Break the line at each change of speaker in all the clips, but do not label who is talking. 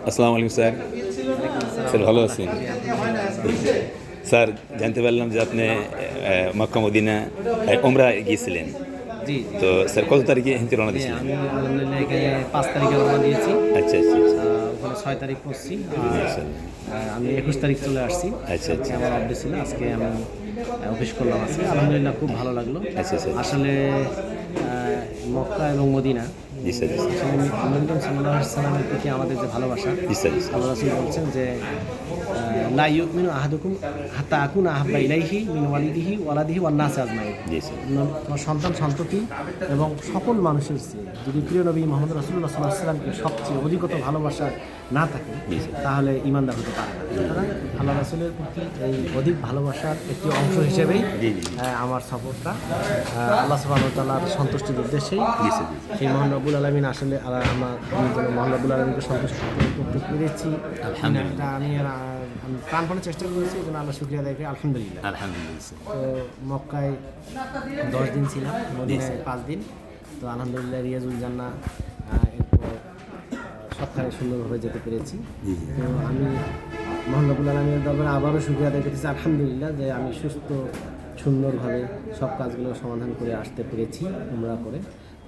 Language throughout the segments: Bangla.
আসসালামু আলাইকুম স্যার। স্যার ভালো আছেন? স্যার জানতে পারলাম যে আপনি মক্কা মদিনা ওমরা গিয়েছিলেন।
জি, জি।
তো স্যার কত তারিখে হেনতে রওনা
জি,
দিয়েছিলেন?
আমি আলহামদুলিল্লাহ এখানে ৫ তারিখে রওনা দিয়েছি।
আচ্ছা আচ্ছা আচ্ছা।
ওখানে ৬ তারিখ পড়ছি। আর
মাশাআল্লাহ।
আমি ২১ তারিখ চলে আসছি।
আচ্ছা,
আজকে
আচ্ছা।
আমার অফ ডে ছিল। আজকে আমি অফিস করলাম আজকে। আলহামদুলিল্লাহ খুব ভালো লাগলো।
আচ্ছা, আচ্ছা।
আসলে মক্কা এবং মদিনা
জি স্যার, জি স্যার।
আসলে নবী করিম সাল্লাল্লাহু আলাইহি ওয়াসাল্লামের প্রতি আমাদের যে ভালোবাসা,
জি স্যার, জি স্যার।
আল্লাহ রাসূল বলছেন যে লা ইউমিনু আহাদুকুম হাত্তা আকুনা আহাব্বা ইলাইহি মিন ওয়ালিদিহি ওয়ালাদিহি ওয়ান নাসি আজমাইন।
জি স্যার।
তোমার সন্তান সন্ততি এবং সকল মানুষের চেয়ে যদি প্রিয় নবী মোহাম্মদ রাসূলুল্লাহ সাল্লাল্লাহু আলাইহি ওয়াসাল্লামকে সবচেয়ে অধিকতর ভালোবাসা না থাকে তাহলে ঈমানদার হতে পারে না। সুতরাং আল্লাহ রাসূলের প্রতি এই অধিক ভালোবাসার একটি অংশ হিসেবেই
জি, জি, জি।
আমার সফরটা আল্লাহ সুবহানাহু ওয়া তাআলার সন্তুষ্টির উদ্দেশ্যেই।
জি স্যার, জি।
সেই মহান রব্বুল আলামিন আসলে আমি যেন মহান রব্বুল আলামিনকে সন্তুষ্ট করতে পেরেছি।
আলহামদুলিল্লাহ।
এটা আমি প্রাণপণে চেষ্টা করেছি, এই জন্য আল্লাহ শুকরিয়া আদায় করি আলহামদুলিল্লাহ।
আলহামদুলিল্লাহ স্যার।
তো মক্কায় 10 দিন ছিলাম, মদিনায় 5 দিন। তো আলহামদুলিল্লাহ রিয়াজুল জান্নাহ এরপর সবখানে সুন্দরভাবে যেতে পেরেছি।
জি, জি।
তো আমি মহান রব্বুল আলামিনের দরবারে আবারও শুকরিয়া আদায় করতেছি আলহামদুলিল্লাহ যে আমি সুস্থ সুন্দরভাবে সব কাজগুলো সমাধান করে আসতে পেরেছি উমরা করে।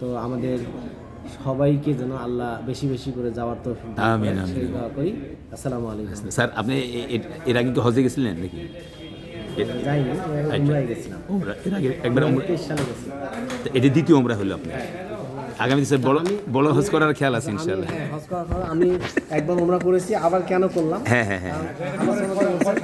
তো আমাদের সবাইকে যেন আল্লাহ বেশি বেশি করে যাওয়ার তো
আমিন, আমিন।
সেই দোয়া করি। আসসালামু আলাইকুম।
স্যার আপনি এর আগে কি হজে গেছিলেন নাকি?
যাইনি, উমরায় গেছিলাম।
ওমরা এর আগে একবার
23 সালে গেছি।
এটা দ্বিতীয় ওমরা হলো আপনি। আগামীতে স্যার বড় বড় হজ করার খেয়াল আছে ইনশাআল্লাহ।
হ্যাঁ, হজ করার পর আমি একবার উমরা করেছি, আবার কেন করলাম?
হ্যাঁ, হ্যাঁ, হ্যাঁ।
আল্লাহ